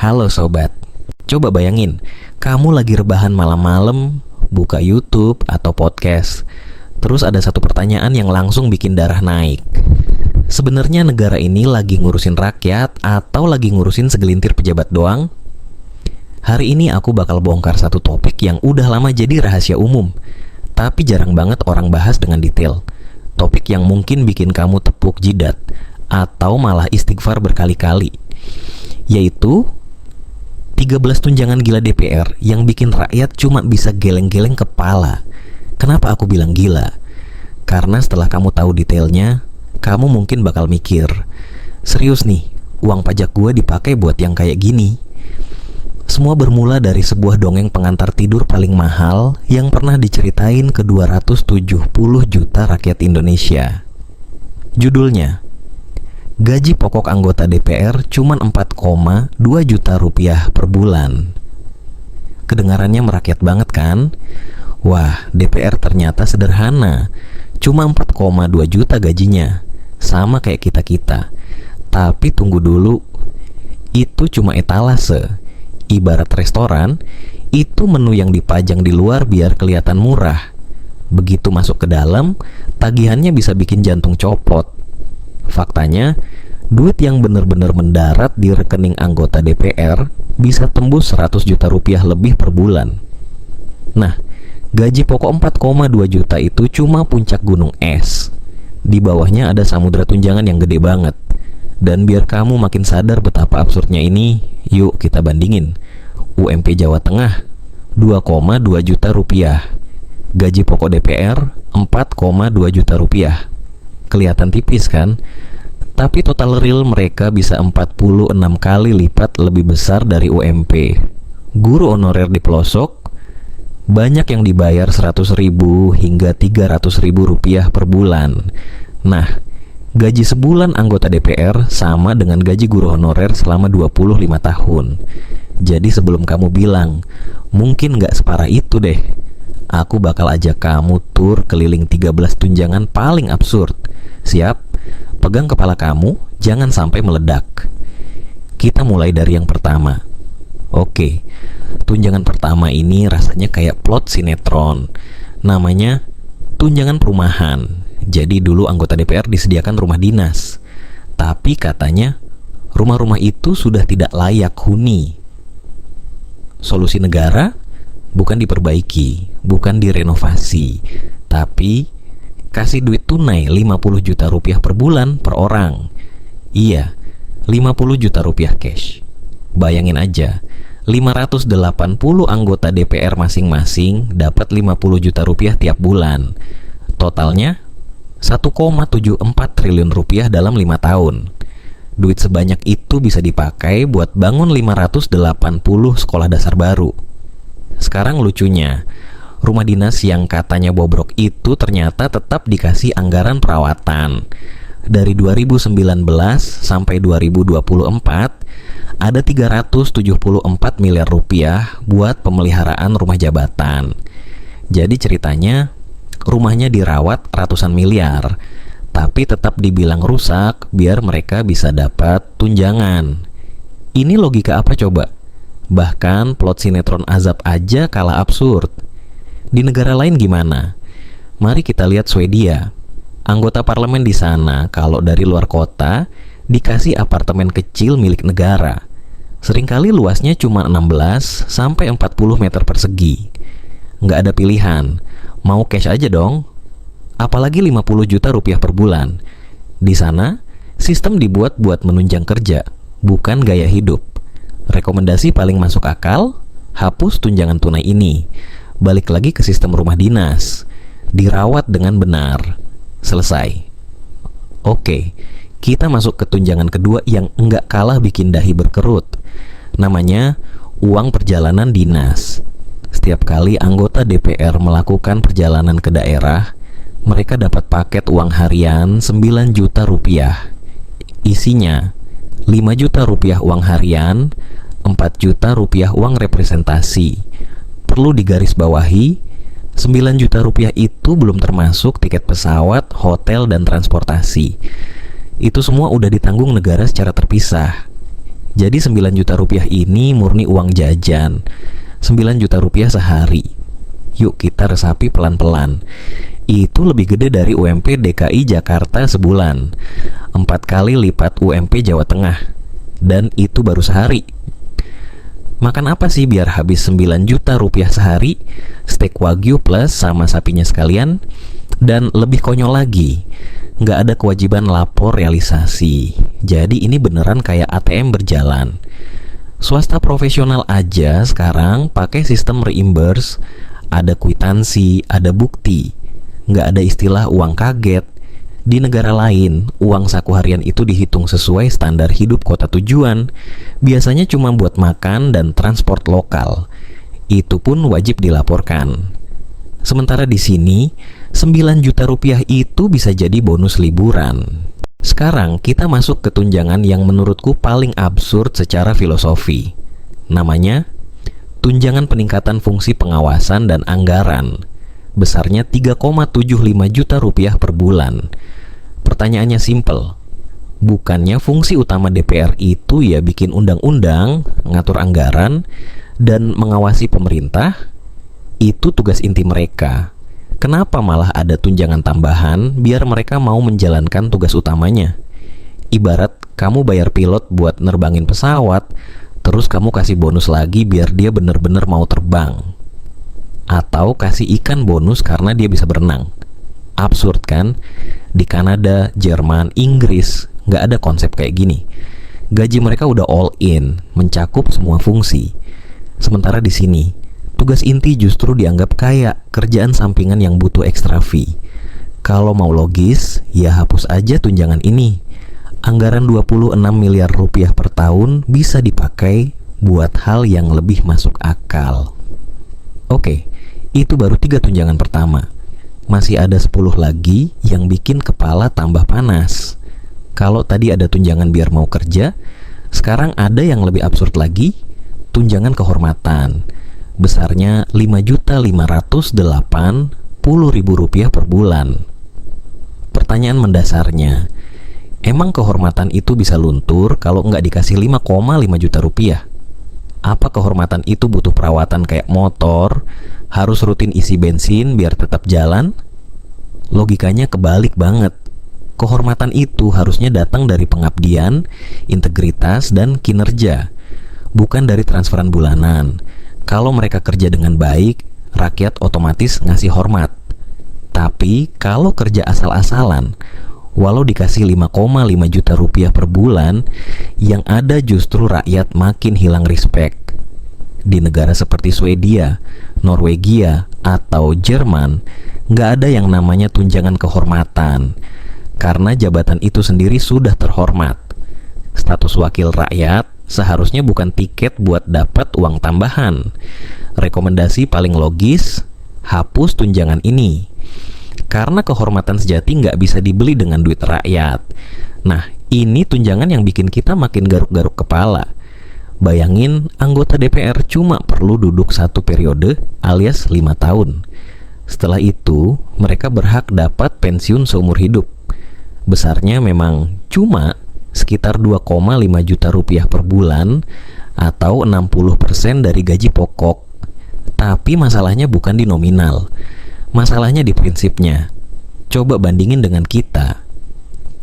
Halo sobat, coba bayangin, kamu lagi rebahan malam-malam, buka YouTube atau podcast. Terus ada satu pertanyaan yang langsung bikin darah naik. Sebenarnya negara ini lagi ngurusin rakyat atau lagi ngurusin segelintir pejabat doang? Hari ini aku bakal bongkar satu topik yang udah lama jadi rahasia umum, tapi jarang banget orang bahas dengan detail. Topik yang mungkin bikin kamu tepuk jidat atau malah istighfar berkali-kali, yaitu 13 tunjangan gila DPR yang bikin rakyat cuma bisa geleng-geleng kepala. Kenapa aku bilang gila? Karena setelah kamu tahu detailnya, kamu mungkin bakal mikir, serius nih, uang pajak gue dipakai buat yang kayak gini? Semua bermula dari sebuah dongeng pengantar tidur paling mahal yang pernah diceritain ke 270 juta rakyat Indonesia. Judulnya, gaji pokok anggota DPR cuma 4,2 juta rupiah per bulan. Kedengarannya merakyat banget kan? Wah, DPR ternyata sederhana. Cuma 4,2 juta gajinya. Sama kayak kita-kita. Tapi tunggu dulu. Itu cuma etalase. Ibarat restoran, itu menu yang dipajang di luar biar kelihatan murah. Begitu masuk ke dalam, tagihannya bisa bikin jantung copot. Faktanya, duit yang benar-benar mendarat di rekening anggota DPR bisa tembus 100 juta rupiah lebih per bulan. Nah, gaji pokok 4,2 juta itu cuma puncak gunung es. Di bawahnya ada samudra tunjangan yang gede banget. Dan biar kamu makin sadar betapa absurdnya ini, yuk kita bandingin. UMP Jawa Tengah 2,2 juta rupiah. Gaji pokok DPR 4,2 juta rupiah. Kelihatan tipis kan? Tapi total real mereka bisa 46 kali lipat lebih besar dari UMP. Guru honorer di pelosok banyak yang dibayar 100.000 hingga 300.000 rupiah per bulan. Nah, gaji sebulan anggota DPR sama dengan gaji guru honorer selama 25 tahun. Jadi sebelum kamu bilang, mungkin gak separah itu deh, aku bakal ajak kamu tur keliling 13 tunjangan paling absurd. Siap? Pegang kepala kamu, jangan sampai meledak. Kita mulai dari yang pertama. Oke, tunjangan pertama ini rasanya kayak plot sinetron. Namanya tunjangan perumahan. Jadi dulu anggota DPR disediakan rumah dinas. Tapi katanya rumah-rumah itu sudah tidak layak huni. Solusi negara bukan diperbaiki, bukan direnovasi, tapi kasih duit tunai 50 juta rupiah per bulan per orang. Iya, 50 juta rupiah cash. Bayangin aja, 580 anggota DPR masing-masing dapat 50 juta rupiah tiap bulan. Totalnya 1,74 triliun rupiah dalam 5 tahun. Duit sebanyak itu bisa dipakai buat bangun 580 sekolah dasar baru. Sekarang lucunya, rumah dinas yang katanya bobrok itu ternyata tetap dikasih anggaran perawatan. Dari 2019 sampai 2024 ada 374 miliar rupiah buat pemeliharaan rumah jabatan. Jadi ceritanya rumahnya dirawat ratusan miliar, tapi tetap dibilang rusak biar mereka bisa dapat tunjangan. Ini logika apa coba? Bahkan plot sinetron azab aja kalah absurd. Di negara lain gimana? Mari kita lihat Swedia. Anggota parlemen di sana kalau dari luar kota dikasih apartemen kecil milik negara. Seringkali luasnya cuma 16 sampai 40 meter persegi. Nggak ada pilihan, mau cash aja dong. Apalagi 50 juta rupiah per bulan. Di sana, sistem dibuat buat menunjang kerja, bukan gaya hidup. Rekomendasi paling masuk akal, hapus tunjangan tunai ini. Balik lagi ke sistem rumah dinas, dirawat dengan benar. Selesai. Oke, kita masuk ke tunjangan kedua yang enggak kalah bikin dahi berkerut. Namanya uang perjalanan dinas. Setiap kali anggota DPR melakukan perjalanan ke daerah, mereka dapat paket uang harian 9 juta rupiah. Isinya 5 juta rupiah uang harian, 4 juta rupiah uang representasi. Perlu digarisbawahi, 9 juta rupiah itu belum termasuk tiket pesawat, hotel, dan transportasi. Itu semua udah ditanggung negara secara terpisah. Jadi 9 juta rupiah ini murni uang jajan. 9 juta rupiah sehari. Yuk kita resapi pelan-pelan. Itu lebih gede dari UMP DKI Jakarta sebulan. 4 kali lipat UMP Jawa Tengah. Dan itu baru sehari. Makan apa sih biar habis 9 juta rupiah sehari? Steak Wagyu plus sama sapinya sekalian. Dan lebih konyol lagi, nggak ada kewajiban lapor realisasi. Jadi ini beneran kayak ATM berjalan. Swasta profesional aja sekarang pakai sistem reimburse. Ada kwitansi, ada bukti. Nggak ada istilah uang kaget. Di negara lain, uang saku harian itu dihitung sesuai standar hidup kota tujuan. Biasanya cuma buat makan dan transport lokal. Itu pun wajib dilaporkan. Sementara di sini, 9 juta rupiah itu bisa jadi bonus liburan. Sekarang kita masuk ke tunjangan yang menurutku paling absurd secara filosofi. Namanya, tunjangan peningkatan fungsi pengawasan dan anggaran. Besarnya 3,75 juta rupiah per bulan. Pertanyaannya simple. Bukannya fungsi utama DPR itu ya bikin undang-undang, ngatur anggaran, dan mengawasi pemerintah? Itu tugas inti mereka. Kenapa malah ada tunjangan tambahan biar mereka mau menjalankan tugas utamanya? Ibarat kamu bayar pilot buat nerbangin pesawat, terus kamu kasih bonus lagi biar dia bener-bener mau terbang. Atau kasih ikan bonus karena dia bisa berenang. Absurd kan? Di Kanada, Jerman, Inggris nggak ada konsep kayak gini. Gaji mereka udah all in, mencakup semua fungsi. Sementara di sini, tugas inti justru dianggap kayak kerjaan sampingan yang butuh ekstra fee. Kalau mau logis, ya hapus aja tunjangan ini. Anggaran 26 miliar rupiah per tahun bisa dipakai buat hal yang lebih masuk akal. Oke, itu baru 3 tunjangan pertama. Masih ada 10 lagi yang bikin kepala tambah panas. Kalau tadi ada tunjangan biar mau kerja, sekarang ada yang lebih absurd lagi, tunjangan kehormatan. Besarnya 5.580.000 rupiah per bulan. Pertanyaan mendasarnya, emang kehormatan itu bisa luntur kalau nggak dikasih 5,5 juta rupiah? Apa kehormatan itu butuh perawatan kayak motor, harus rutin isi bensin biar tetap jalan? Logikanya kebalik banget. Kehormatan itu harusnya datang dari pengabdian, integritas, dan kinerja, bukan dari transferan bulanan. Kalau mereka kerja dengan baik, rakyat otomatis ngasih hormat. Tapi kalau kerja asal-asalan, walau dikasih 5,5 juta rupiah per bulan, yang ada justru rakyat makin hilang respect. Di negara seperti Swedia, Norwegia, atau Jerman, nggak ada yang namanya tunjangan kehormatan, karena jabatan itu sendiri sudah terhormat. Status wakil rakyat seharusnya bukan tiket buat dapat uang tambahan. Rekomendasi paling logis, hapus tunjangan ini. Karena kehormatan sejati nggak bisa dibeli dengan duit rakyat. Nah, ini tunjangan yang bikin kita makin garuk-garuk kepala. Bayangin, anggota DPR cuma perlu duduk 1 periode alias 5 tahun. Setelah itu, mereka berhak dapat pensiun seumur hidup. Besarnya memang cuma sekitar 2,5 juta rupiah per bulan atau 60% dari gaji pokok. Tapi masalahnya bukan di nominal. Masalahnya di prinsipnya. Coba bandingin dengan kita.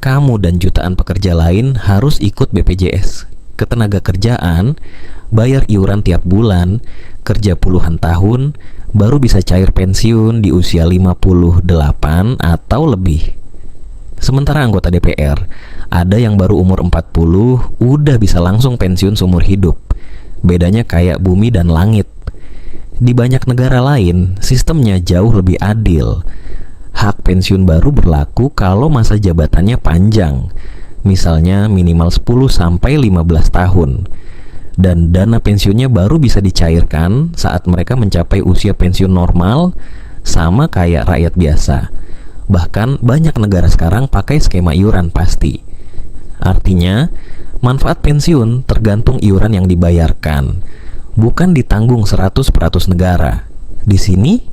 Kamu dan jutaan pekerja lain harus ikut BPJS Ketenaga Kerjaan, bayar iuran tiap bulan, kerja puluhan tahun, baru bisa cair pensiun di usia 58 atau lebih. Sementara anggota DPR, ada yang baru umur 40, udah bisa langsung pensiun seumur hidup. Bedanya kayak bumi dan langit. Di banyak negara lain, sistemnya jauh lebih adil. Hak pensiun baru berlaku kalau masa jabatannya panjang, misalnya minimal 10-15 tahun. Dan dana pensiunnya baru bisa dicairkan saat mereka mencapai usia pensiun normal, sama kayak rakyat biasa. Bahkan banyak negara sekarang pakai skema iuran pasti. Artinya, manfaat pensiun tergantung iuran yang dibayarkan, bukan ditanggung 100% negara. Di sini,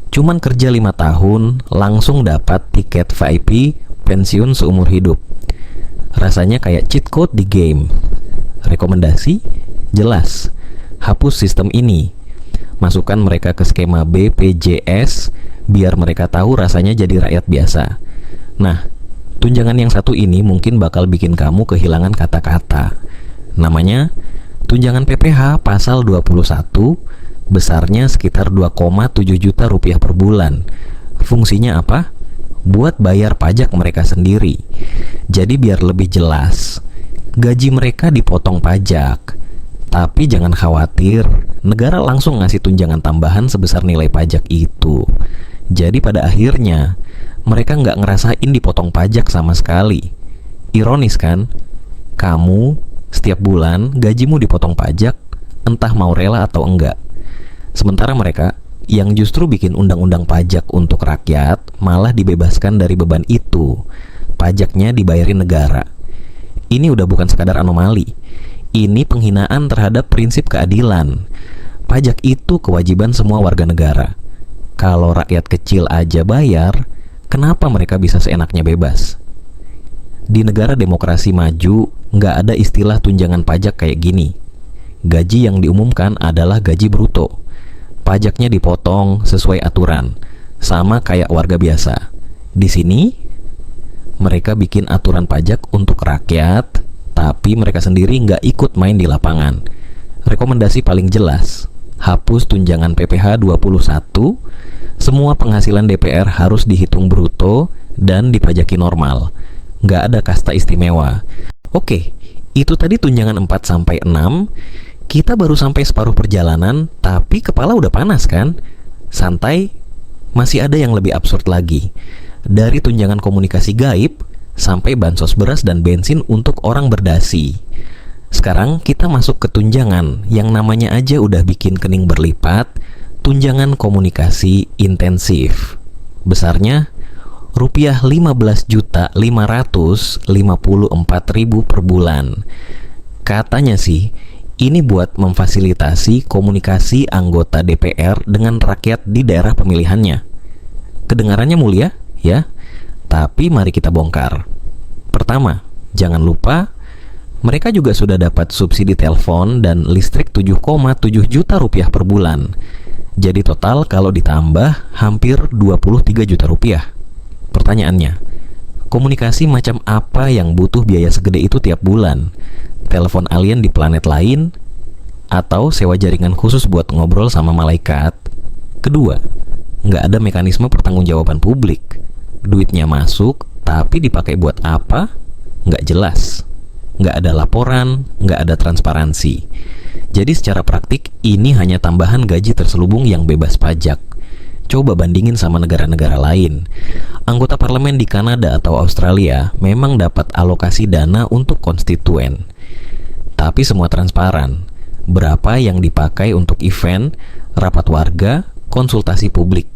cuman kerja 5 tahun, langsung dapat tiket VIP pensiun seumur hidup. Rasanya kayak cheat code di game. Rekomendasi? Jelas, hapus sistem ini. Masukkan mereka ke skema BPJS biar mereka tahu rasanya jadi rakyat biasa. Nah, tunjangan yang satu ini mungkin bakal bikin kamu kehilangan kata-kata. Namanya tunjangan PPH pasal 21, besarnya sekitar 2,7 juta rupiah per bulan. Fungsinya apa? Buat bayar pajak mereka sendiri. Jadi biar lebih jelas, gaji mereka dipotong pajak. Tapi jangan khawatir, negara langsung ngasih tunjangan tambahan sebesar nilai pajak itu. Jadi pada akhirnya, mereka nggak ngerasain dipotong pajak sama sekali. Ironis kan? Kamu setiap bulan gajimu dipotong pajak, entah mau rela atau enggak. Sementara mereka yang justru bikin undang-undang pajak untuk rakyat malah dibebaskan dari beban itu. Pajaknya dibayarin negara. Ini udah bukan sekadar anomali. Ini penghinaan terhadap prinsip keadilan. Pajak itu kewajiban semua warga negara. Kalau rakyat kecil aja bayar, kenapa mereka bisa seenaknya bebas? Di negara demokrasi maju, nggak ada istilah tunjangan pajak kayak gini. Gaji yang diumumkan adalah gaji bruto. Pajaknya dipotong sesuai aturan, sama kayak warga biasa. Di sini, mereka bikin aturan pajak untuk rakyat, tapi mereka sendiri nggak ikut main di lapangan. Rekomendasi paling jelas, hapus tunjangan PPH 21, semua penghasilan DPR harus dihitung bruto dan dipajaki normal. Nggak ada kasta istimewa. Oke, itu tadi tunjangan 4-6. Kita baru sampai separuh perjalanan, tapi kepala udah panas kan? Santai, masih ada yang lebih absurd lagi. Dari tunjangan komunikasi gaib, sampai bansos beras dan bensin untuk orang berdasi. Sekarang kita masuk ke tunjangan yang namanya aja udah bikin kening berlipat, tunjangan komunikasi intensif. Besarnya rupiah 15.554.000 per bulan. Katanya sih, ini buat memfasilitasi komunikasi anggota DPR dengan rakyat di daerah pemilihannya. Kedengarannya mulia, ya? Tapi mari kita bongkar. Pertama, jangan lupa mereka juga sudah dapat subsidi telepon dan listrik 7,7 juta rupiah per bulan. Jadi total kalau ditambah hampir 23 juta rupiah. Pertanyaannya, komunikasi macam apa yang butuh biaya segede itu tiap bulan? Telepon alien di planet lain? Atau sewa jaringan khusus buat ngobrol sama malaikat? Kedua, nggak ada mekanisme pertanggungjawaban publik. Duitnya masuk, tapi dipakai buat apa? Nggak jelas. Nggak ada laporan, nggak ada transparansi. Jadi secara praktik, ini hanya tambahan gaji terselubung yang bebas pajak. Coba bandingin sama negara-negara lain. Anggota parlemen di Kanada atau Australia memang dapat alokasi dana untuk konstituen. Tapi semua transparan. Berapa yang dipakai untuk event, rapat warga, konsultasi publik.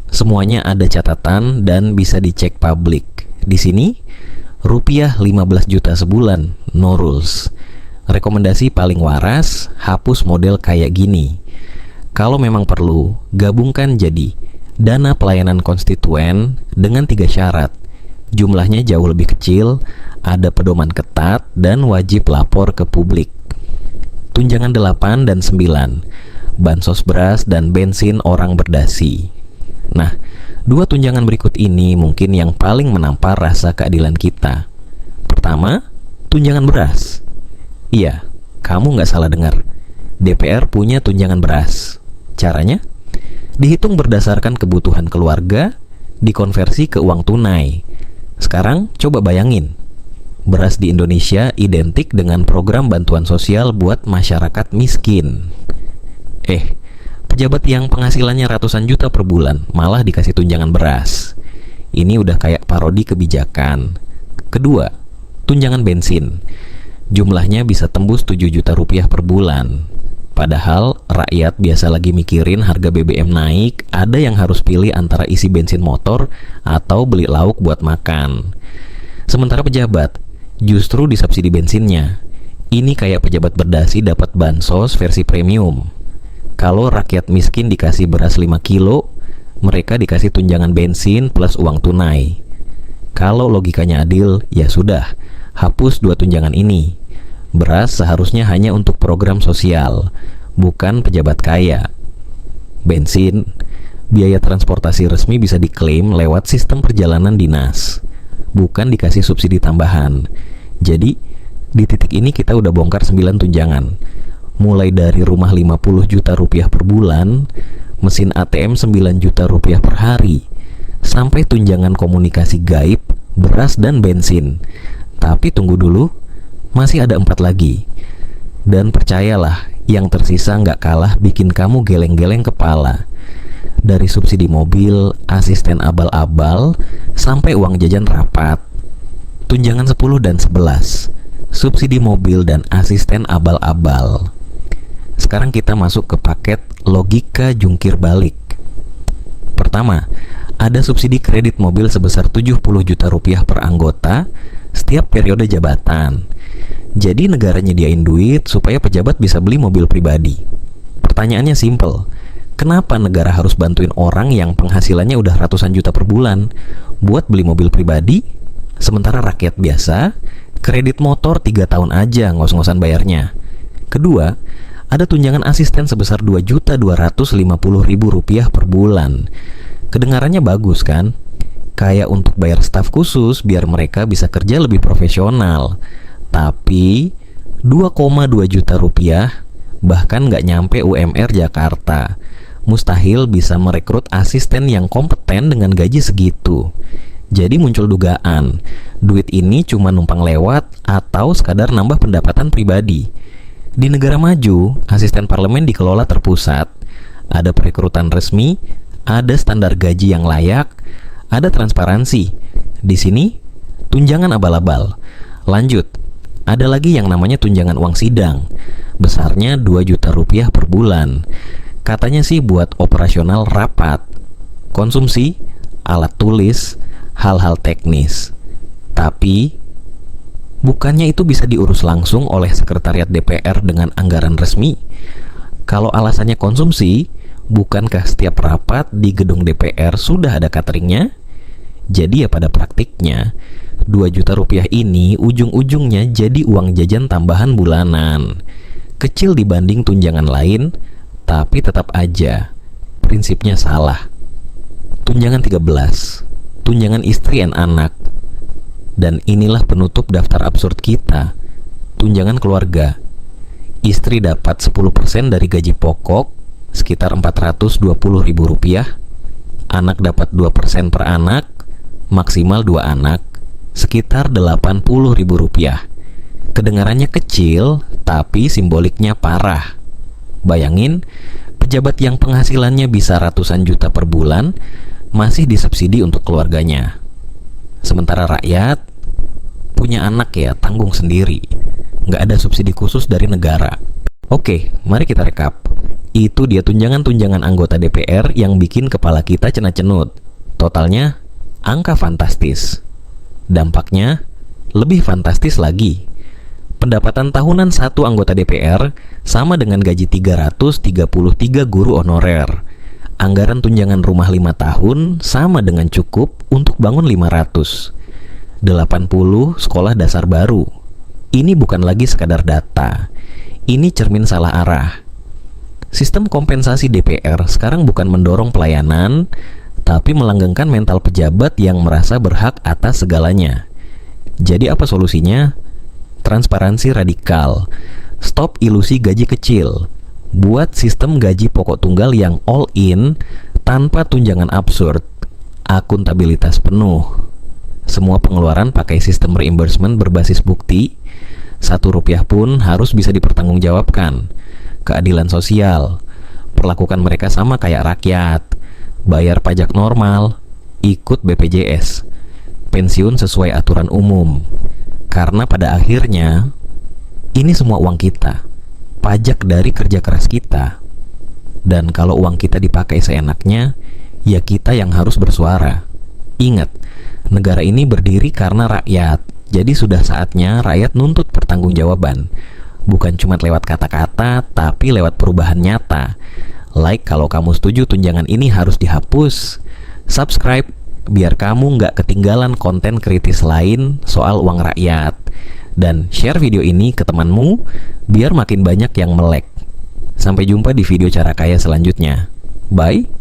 Semuanya ada catatan dan bisa dicek publik. Di sini, rupiah 15 juta sebulan, no rules. Rekomendasi paling waras, hapus model kayak gini. Kalau memang perlu, gabungkan jadi dana pelayanan konstituen dengan 3 syarat. Jumlahnya jauh lebih kecil, ada pedoman ketat, dan wajib lapor ke publik. Tunjangan 8 dan 9, bansos beras dan bensin orang berdasi. Nah, 2 tunjangan berikut ini mungkin yang paling menampar rasa keadilan kita. Pertama, tunjangan beras. Iya, kamu nggak salah dengar. DPR punya tunjangan beras. Caranya? Dihitung berdasarkan kebutuhan keluarga, dikonversi ke uang tunai. Sekarang coba bayangin, beras di Indonesia identik dengan program bantuan sosial buat masyarakat miskin. Pejabat yang penghasilannya ratusan juta per bulan malah dikasih tunjangan beras. Ini udah kayak parodi kebijakan. Kedua, tunjangan bensin. Jumlahnya bisa tembus 7 juta rupiah per bulan. Padahal rakyat biasa lagi mikirin harga BBM naik, ada yang harus pilih antara isi bensin motor atau beli lauk buat makan. Sementara pejabat justru disubsidi bensinnya. Ini kayak pejabat berdasi dapat bansos versi premium. Kalau rakyat miskin dikasih beras 5 kilo, mereka dikasih tunjangan bensin plus uang tunai. Kalau logikanya adil, ya sudah, hapus 2 tunjangan ini. Beras seharusnya hanya untuk program sosial, bukan pejabat kaya. Bensin, biaya transportasi resmi bisa diklaim lewat sistem perjalanan dinas, bukan dikasih subsidi tambahan. Jadi, di titik ini kita udah bongkar 9 tunjangan. Mulai dari rumah 50 juta rupiah per bulan, mesin ATM 9 juta rupiah per hari, sampai tunjangan komunikasi gaib, beras dan bensin. Tapi tunggu dulu, masih ada 4 lagi. Dan percayalah, yang tersisa nggak kalah bikin kamu geleng-geleng kepala. Dari subsidi mobil, asisten abal-abal, sampai uang jajan rapat. Tunjangan 10 dan 11, subsidi mobil dan asisten abal-abal. Sekarang kita masuk ke paket logika jungkir balik. Pertama, ada subsidi kredit mobil sebesar 70 juta rupiah per anggota setiap periode jabatan. Jadi negara nyediain duit supaya pejabat bisa beli mobil pribadi. Pertanyaannya simple, kenapa negara harus bantuin orang yang penghasilannya udah ratusan juta per bulan buat beli mobil pribadi, sementara rakyat biasa kredit motor 3 tahun aja ngos-ngosan bayarnya? Kedua, ada tunjangan asisten sebesar 2.250.000 rupiah per bulan. Kedengarannya bagus kan? Kayak untuk bayar staf khusus biar mereka bisa kerja lebih profesional. Tapi 2,2 juta rupiah bahkan nggak nyampe UMR Jakarta. Mustahil bisa merekrut asisten yang kompeten dengan gaji segitu. Jadi muncul dugaan, duit ini cuma numpang lewat atau sekadar nambah pendapatan pribadi. Di negara maju, asisten parlemen dikelola terpusat. Ada perekrutan resmi, ada standar gaji yang layak, ada transparansi. Di sini, tunjangan abal-abal. Lanjut, ada lagi yang namanya tunjangan uang sidang, besarnya 2 juta rupiah per bulan. Katanya sih buat operasional rapat, konsumsi, alat tulis, hal-hal teknis. Tapi, bukannya itu bisa diurus langsung oleh sekretariat DPR dengan anggaran resmi? Kalau alasannya konsumsi, bukankah setiap rapat di gedung DPR sudah ada cateringnya? Jadi ya pada praktiknya, 2 juta rupiah ini ujung-ujungnya jadi uang jajan tambahan bulanan. Kecil dibanding tunjangan lain, tapi tetap aja prinsipnya salah. Tunjangan 13, tunjangan istri dan anak. Dan inilah penutup daftar absurd kita, tunjangan keluarga. Istri dapat 10% dari gaji pokok, sekitar 420.000 rupiah. Anak dapat 2% per anak, maksimal 2 anak, sekitar 80.000 rupiah. Kedengarannya kecil, tapi simboliknya parah. Bayangin, pejabat yang penghasilannya bisa ratusan juta per bulan masih disubsidi untuk keluarganya. Sementara rakyat punya anak ya tanggung sendiri, nggak ada subsidi khusus dari negara. Oke, mari kita rekap. Itu dia tunjangan-tunjangan anggota DPR yang bikin kepala kita cenut-cenut. Totalnya angka fantastis. Dampaknya lebih fantastis lagi. Pendapatan tahunan satu anggota DPR sama dengan gaji 333 guru honorer. Anggaran tunjangan rumah 5 tahun sama dengan cukup untuk bangun 500. 80 sekolah dasar baru. Ini bukan lagi sekadar data. Ini cermin salah arah. Sistem kompensasi DPR sekarang bukan mendorong pelayanan, tapi melanggengkan mental pejabat yang merasa berhak atas segalanya. Jadi apa solusinya? Transparansi radikal. Stop ilusi gaji kecil. Buat sistem gaji pokok tunggal yang all in tanpa tunjangan absurd. Akuntabilitas penuh. Semua pengeluaran pakai sistem reimbursement berbasis bukti. 1 rupiah pun harus bisa dipertanggungjawabkan. Keadilan sosial. Perlakukan mereka sama kayak rakyat. Bayar pajak normal, ikut BPJS, pensiun sesuai aturan umum. Karena pada akhirnya, ini semua uang kita, pajak dari kerja keras kita. Dan kalau uang kita dipakai seenaknya, ya kita yang harus bersuara. Ingat, negara ini berdiri karena rakyat. Jadi sudah saatnya rakyat nuntut pertanggungjawaban. Bukan cuma lewat kata-kata, tapi lewat perubahan nyata. Like kalau kamu setuju tunjangan ini harus dihapus. Subscribe biar kamu nggak ketinggalan konten kritis lain soal uang rakyat. Dan share video ini ke temanmu biar makin banyak yang melek. Sampai jumpa di video cara kaya selanjutnya. Bye.